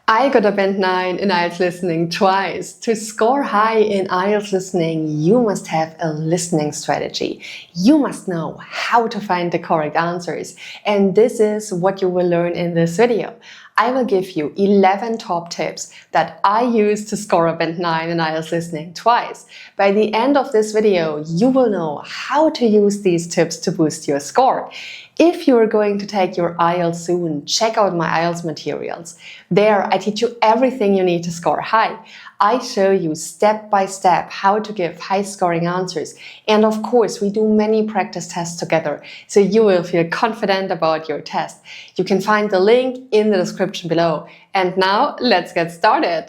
I got a band 9 in IELTS listening twice. To score high in IELTS listening, you must have a listening strategy. You must know how to find the correct answers. And this is what you will learn in this video. I will give you 11 top tips that I use to score a band 9 in IELTS listening twice. By the end of this video, you will know how to use these tips to boost your score. If you are going to take your IELTS soon, check out my IELTS materials. There, I teach you everything you need to score high. I show you step by step how to give high scoring answers. And of course, we do many practice tests together, so you will feel confident about your test. You can find the link in the description below. And now, let's get started.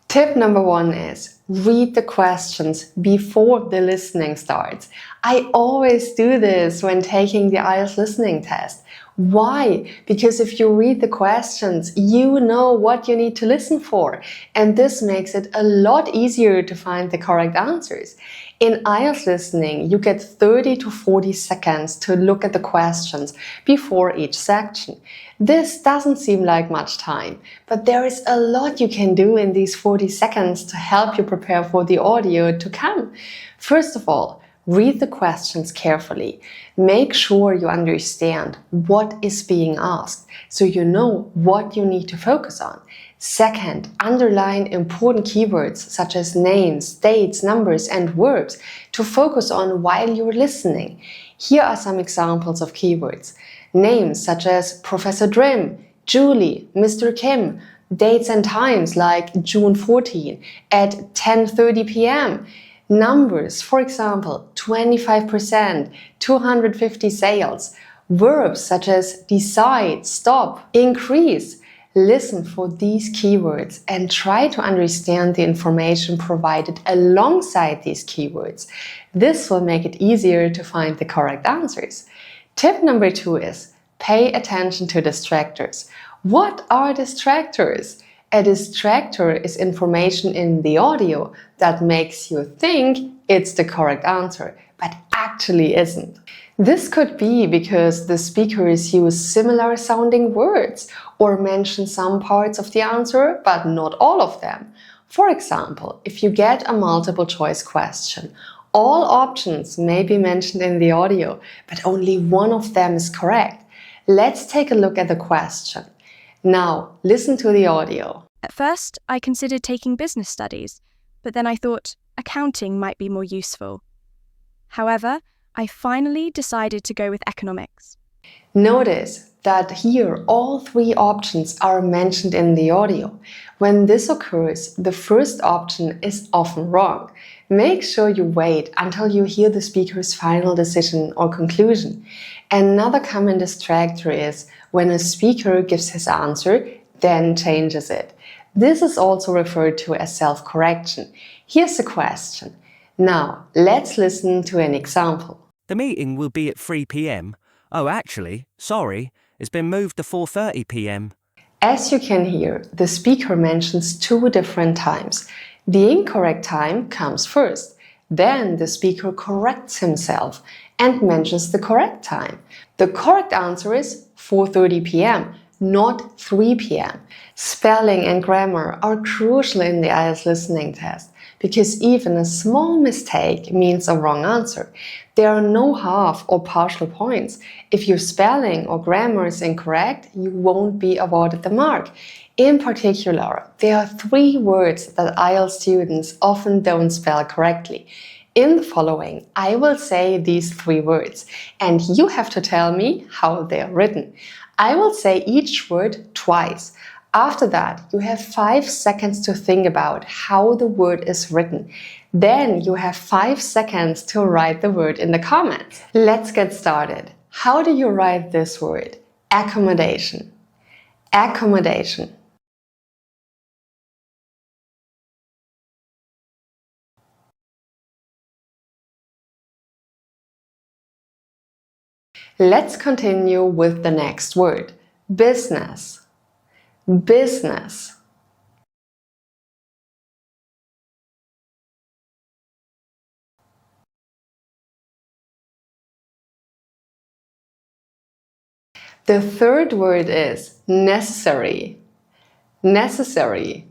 Tip number 1 is read the questions before the listening starts. I always do this when taking the IELTS listening test. Why? Because if you read the questions, you know what you need to listen for. And this makes it a lot easier to find the correct answers. In IELTS listening, you get 30 to 40 seconds to look at the questions before each section. This doesn't seem like much time, but there is a lot you can do in these 40 seconds to help you prepare for the audio to come. First of all, read the questions carefully. Make sure you understand what is being asked, so you know what you need to focus on. Second, underline important keywords such as names, dates, numbers, and verbs to focus on while you're listening. Here are some examples of keywords. Names such as Professor Drim, Julie, Mr. Kim, dates and times like June 14 at 10:30 p.m. Numbers, for example, 25%, 250 sales. Verbs such as decide, stop, increase. Listen for these keywords and try to understand the information provided alongside these keywords. This will make it easier to find the correct answers. Tip number 2 is pay attention to distractors. What are distractors? A distractor is information in the audio that makes you think it's the correct answer, but actually isn't. This could be because the speakers use similar sounding words or mention some parts of the answer, but not all of them. For example, if you get a multiple choice question, all options may be mentioned in the audio, but only one of them is correct. Let's take a look at the question. Now, listen to the audio. At first, I considered taking business studies, but then I thought accounting might be more useful. However, I finally decided to go with economics. Notice that here all 3 options are mentioned in the audio. When this occurs, the first option is often wrong. Make sure you wait until you hear the speaker's final decision or conclusion. Another common distractor is when a speaker gives his answer, then changes it. This is also referred to as self-correction. Here's a question. Now, let's listen to an example. The meeting will be at 3 p.m. Oh, actually, sorry, it's been moved to 4:30 p.m. As you can hear, the speaker mentions 2 different times. The incorrect time comes first. Then the speaker corrects himself and mentions the correct time. The correct answer is 4:30 p.m., not 3 p.m. Spelling and grammar are crucial in the IELTS listening test because even a small mistake means a wrong answer. There are no half or partial points. If your spelling or grammar is incorrect, you won't be awarded the mark. In particular, there are 3 words that IELTS students often don't spell correctly. In the following, I will say these 3 words, and you have to tell me how they are written. I will say each word twice. After that, you have 5 seconds to think about how the word is written. Then you have 5 seconds to write the word in the comments. Let's get started. How do you write this word? Accommodation. Accommodation. Let's continue with the next word. Business. Business. The third word is necessary. necessary.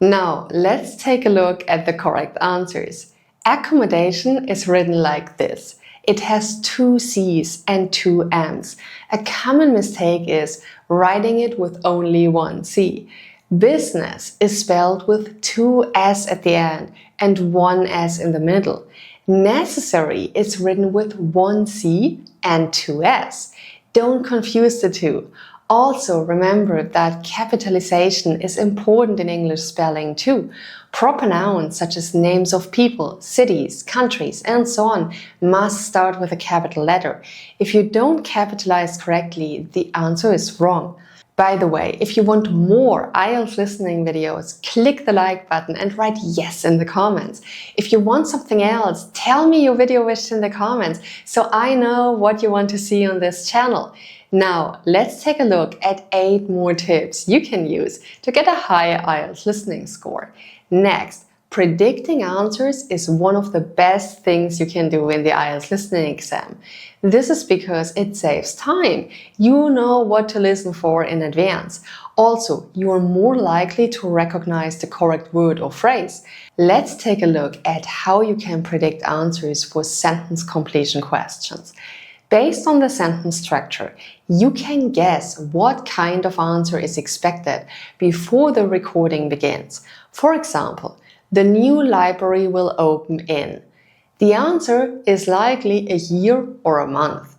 Now, let's take a look at the correct answers. Accommodation is written like this. It has two C's and two M's. A common mistake is writing it with only one C. Business is spelled with two S at the end and one S in the middle. Necessary is written with one C and two S. Don't confuse the two. Also remember that capitalization is important in English spelling too. Proper nouns such as names of people, cities, countries, and so on must start with a capital letter. If you don't capitalize correctly, the answer is wrong. By the way, if you want more IELTS listening videos, click the like button and write yes in the comments. If you want something else, tell me your video wish in the comments so I know what you want to see on this channel. Now, let's take a look at 8 more tips you can use to get a higher IELTS listening score. Next, predicting answers is one of the best things you can do in the IELTS listening exam. This is because it saves time. You know what to listen for in advance. Also, you are more likely to recognize the correct word or phrase. Let's take a look at how you can predict answers for sentence completion questions. Based on the sentence structure, you can guess what kind of answer is expected before the recording begins. For example, the new library will open in. The answer is likely a year or a month.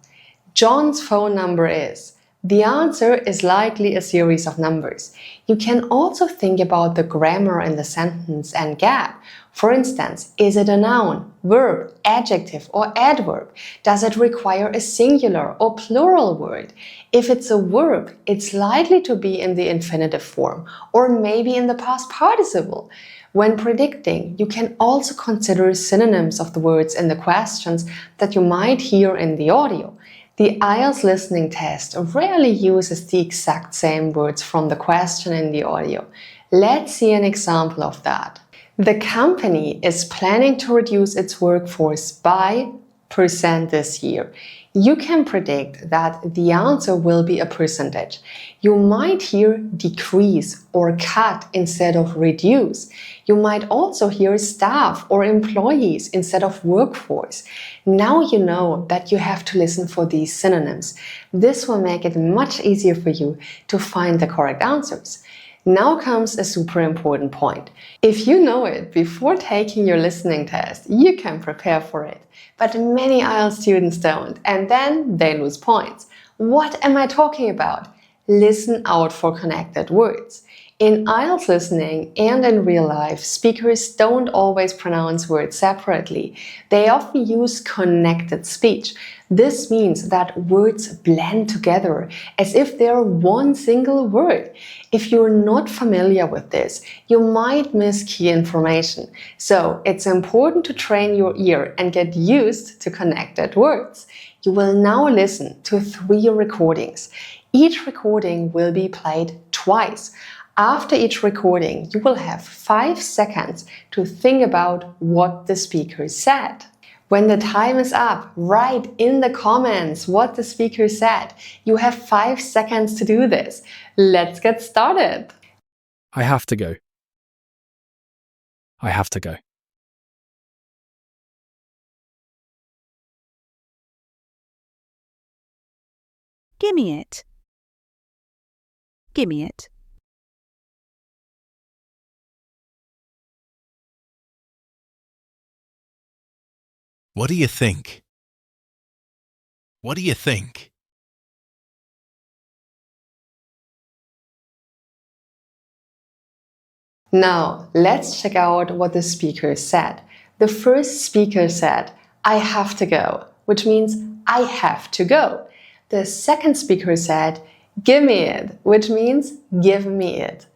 John's phone number is. The answer is likely a series of numbers. You can also think about the grammar in the sentence and gap. For instance, is it a noun, verb, adjective, or adverb? Does it require a singular or plural word? If it's a verb, it's likely to be in the infinitive form or maybe in the past participle. When predicting, you can also consider synonyms of the words in the questions that you might hear in the audio. The IELTS listening test rarely uses the exact same words from the question in the audio. Let's see an example of that. The company is planning to reduce its workforce by % this year. You can predict that the answer will be a percentage. You might hear decrease or cut instead of reduce. You might also hear staff or employees instead of workforce. Now you know that you have to listen for these synonyms. This will make it much easier for you to find the correct answers. Now comes a super important point. If you know it before taking your listening test, you can prepare for it. But many IELTS students don't, and then they lose points. What am I talking about? Listen out for connected words. In IELTS listening and in real life, speakers don't always pronounce words separately. They often use connected speech. This means that words blend together as if they're one single word. If you're not familiar with this, you might miss key information. So it's important to train your ear and get used to connected words. You will now listen to 3 recordings. Each recording will be played twice. After each recording, you will have 5 seconds to think about what the speaker said. When the time is up, write in the comments what the speaker said. You have 5 seconds to do this. Let's get started. I have to go. I have to go. Gimme it. Gimme it. What do you think? What do you think? Now, let's check out what the speaker said. The first speaker said, I have to go, which means I have to go. The second speaker said, give me it, which means give me it.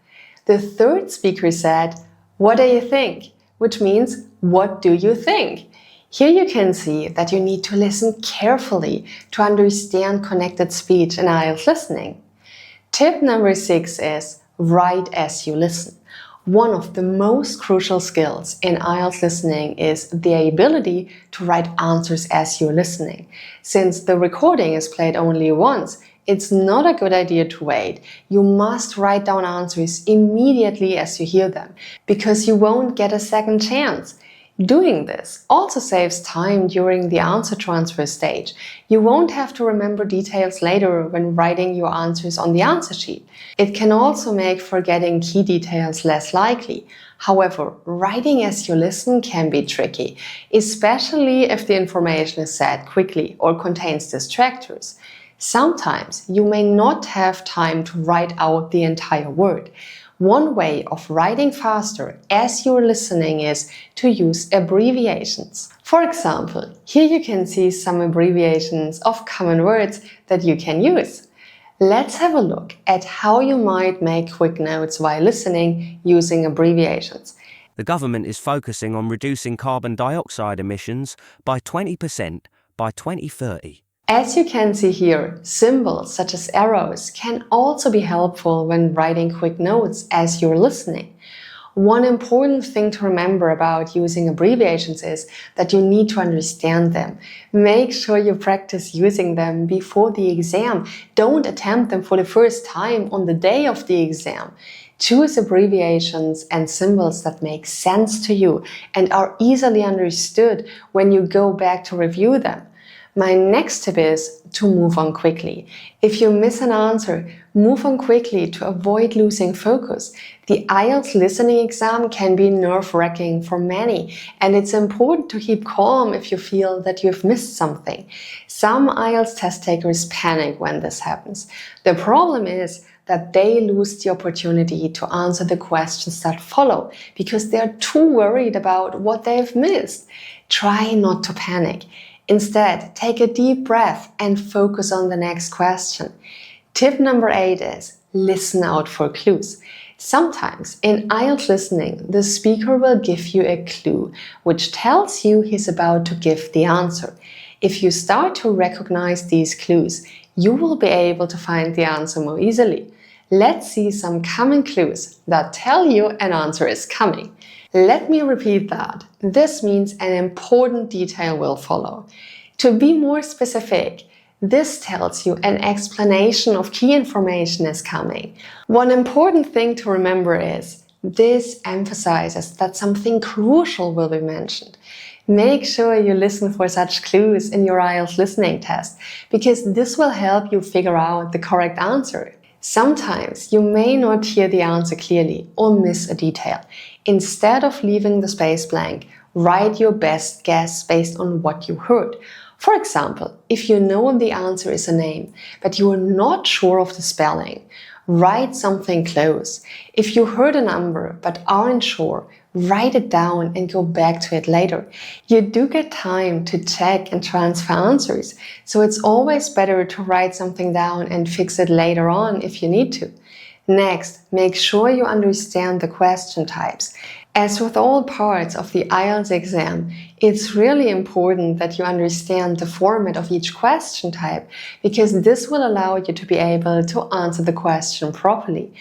The third speaker said, what do you think? Which means what do you think? Here you can see that you need to listen carefully to understand connected speech in IELTS listening. Tip number 6 is write as you listen. One of the most crucial skills in IELTS listening is the ability to write answers as you're listening. Since the recording is played only once, it's not a good idea to wait. You must write down answers immediately as you hear them, because you won't get a second chance. Doing this also saves time during the answer transfer stage. You won't have to remember details later when writing your answers on the answer sheet. It can also make forgetting key details less likely. However, writing as you listen can be tricky, especially if the information is said quickly or contains distractors. Sometimes you may not have time to write out the entire word. One way of writing faster as you're listening is to use abbreviations. For example, here you can see some abbreviations of common words that you can use. Let's have a look at how you might make quick notes while listening using abbreviations. The government is focusing on reducing carbon dioxide emissions by 20% by 2030. As you can see here, symbols such as arrows can also be helpful when writing quick notes as you're listening. One important thing to remember about using abbreviations is that you need to understand them. Make sure you practice using them before the exam. Don't attempt them for the first time on the day of the exam. Choose abbreviations and symbols that make sense to you and are easily understood when you go back to review them. My next tip is to move on quickly. If you miss an answer, move on quickly to avoid losing focus. The IELTS listening exam can be nerve-wracking for many, and it's important to keep calm if you feel that you've missed something. Some IELTS test takers panic when this happens. The problem is that they lose the opportunity to answer the questions that follow because they're too worried about what they've missed. Try not to panic. Instead, take a deep breath and focus on the next question. Tip number 8 is listen out for clues. Sometimes in IELTS listening, the speaker will give you a clue, which tells you he's about to give the answer. If you start to recognize these clues, you will be able to find the answer more easily. Let's see some common clues that tell you an answer is coming. Let me repeat that. This means an important detail will follow. To be more specific, this tells you an explanation of key information is coming. One important thing to remember is this emphasizes that something crucial will be mentioned. Make sure you listen for such clues in your IELTS listening test, because this will help you figure out the correct answer. Sometimes you may not hear the answer clearly or miss a detail. Instead of leaving the space blank, write your best guess based on what you heard. For example, if you know the answer is a name, but you are not sure of the spelling, write something close. If you heard a number but aren't sure, write it down and go back to it later. You do get time to check and transfer answers, so it's always better to write something down and fix it later on if you need to. Next, make sure you understand the question types. As with all parts of the IELTS exam, it's really important that you understand the format of each question type, because this will allow you to be able to answer the question properly.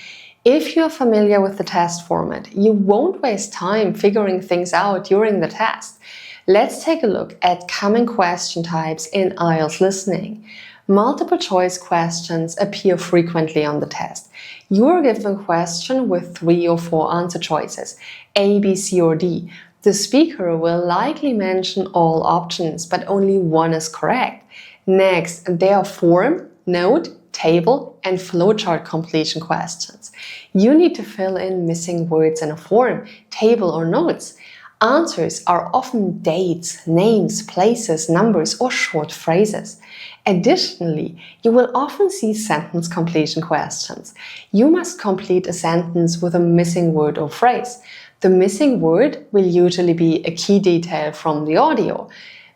If you're familiar with the test format, you won't waste time figuring things out during the test. Let's take a look at common question types in IELTS listening. Multiple choice questions appear frequently on the test. You are given a question with 3 or 4 answer choices, A, B, C, or D. The speaker will likely mention all options, but only one is correct. Next, there are form, note, table, and flowchart completion questions. You need to fill in missing words in a form, table, or notes. Answers are often dates, names, places, numbers, or short phrases. Additionally, you will often see sentence completion questions. You must complete a sentence with a missing word or phrase. The missing word will usually be a key detail from the audio.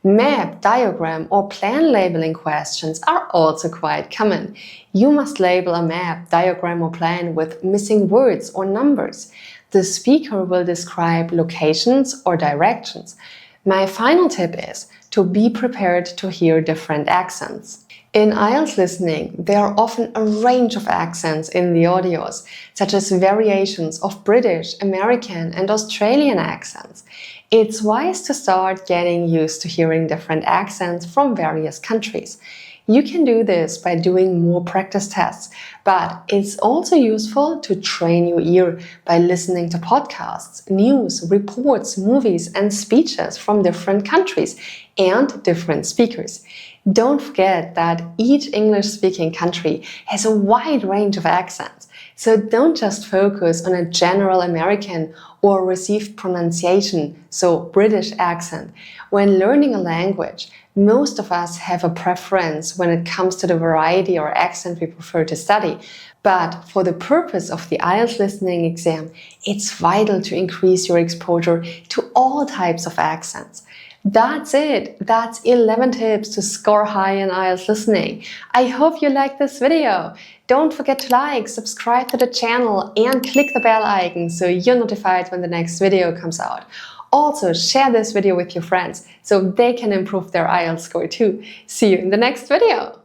Map, diagram, or plan labeling questions are also quite common. You must label a map, diagram, or plan with missing words or numbers. The speaker will describe locations or directions. My final tip is to be prepared to hear different accents. In IELTS listening, there are often a range of accents in the audios, such as variations of British, American, and Australian accents. It's wise to start getting used to hearing different accents from various countries. You can do this by doing more practice tests, but it's also useful to train your ear by listening to podcasts, news, reports, movies, and speeches from different countries and different speakers. Don't forget that each English-speaking country has a wide range of accents, so don't just focus on a general American or received pronunciation, so British accent. When learning a language, most of us have a preference when it comes to the variety or accent we prefer to study. But for the purpose of the IELTS listening exam, it's vital to increase your exposure to all types of accents. That's it. That's 11 tips to score high in IELTS listening. I hope you liked this video. Don't forget to like, subscribe to the channel, and click the bell icon so you're notified when the next video comes out. Also, share this video with your friends so they can improve their IELTS score too. See you in the next video.